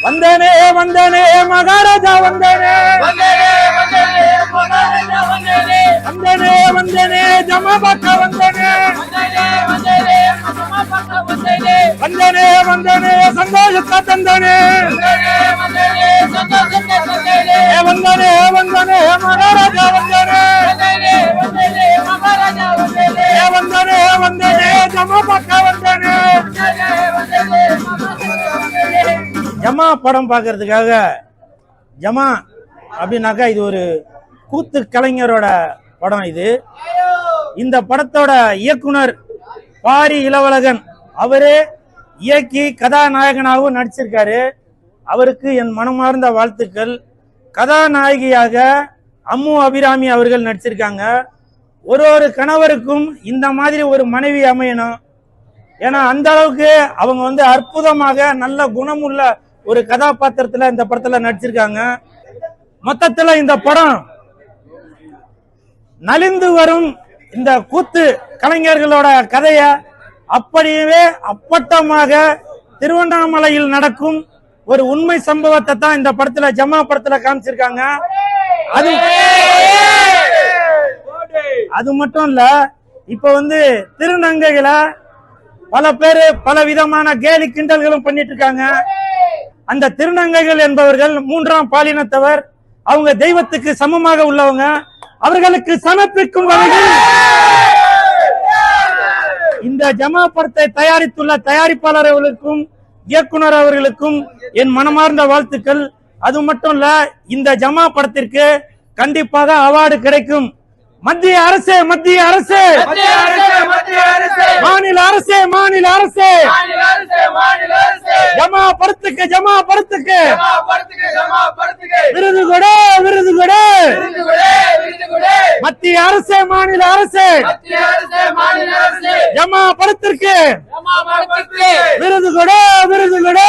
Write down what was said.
வந்தனே வந்தனே மகாராஜா வந்தனே வந்தனே வந்தனே ஜமாபாக்கா வந்தனே வந்தனே வந்தனே சந்தோஷத்தை தந்தனே வந்தனே வந்தனே மகாராஜா வந்தனே வந்தனே வந்தனே ஜமாபாக்கா வந்தனே. ஜமா படம் பார்க்கறதுக்காக ஜமா அப்படின்னாக்கா இது ஒரு கூத்து கலைஞரோட படம். இந்த படத்தோட இயக்குனர் பாரி இளவழகன் அவரே இயக்கி கதாநாயகனாகவும் நடிச்சிருக்காரு. அவருக்கு என் மனமார்ந்த வாழ்த்துக்கள். கதாநாயகியாக அம்மு அபிராமி அவர்கள் நடிச்சிருக்காங்க. ஒரு கணவருக்கும் இந்த மாதிரி ஒரு மனைவி அமையணும். ஏன்னா அந்த அளவுக்கு அவங்க அற்புதமாக நல்ல குணமுள்ள ஒரு கதாபாத்திரத்துல இந்த படத்துல நடிச்சிருக்காங்க. மொத்தத்துல இந்த படம் நலிந்து வரும் இந்த கூத்து கலைஞர்களோட கதைய அப்படியே அப்பட்டமாக திருவண்ணாமலையில் நடக்கும் ஒரு உண்மை சம்பவத்தை தான் இந்த படத்துல ஜமா படத்துல காமிச்சிருக்காங்க. அது மட்டும் இல்ல, இப்ப திருநங்கைகளை பல பேரு பல விதமான கேலி கிண்டல்களும் பண்ணிட்டு இருக்காங்க. அந்த திருநங்கைகள் என்பவர்கள் மூன்றாம் பாலினத்தவர். அவங்க தெய்வத்துக்கு சமமாக உள்ளவங்க. அவர்களுக்கு சமர்ப்பிக்கும் வகையில் இந்த ஜமா படத்தை தயாரித்துள்ள தயாரிப்பாளர் அவர்களுக்கும் இயக்குனர் அவர்களுக்கும் என் மனமார்ந்த வாழ்த்துக்கள். அது மட்டும் இல்ல, இந்த ஜமா படத்திற்கு கண்டிப்பாக அவார்டு கிடைக்கும். மத்திய அரசு மத்திய அரசு மாநில அரசு மாநில அரசு ஜமா படத்துக்கு ஜமா படத்துக்கு விருது கொடு விருது கொடு. மத்திய அரசு மாநில அரசு ஜமா படத்திற்கு விருது கொடு விருது கொடு.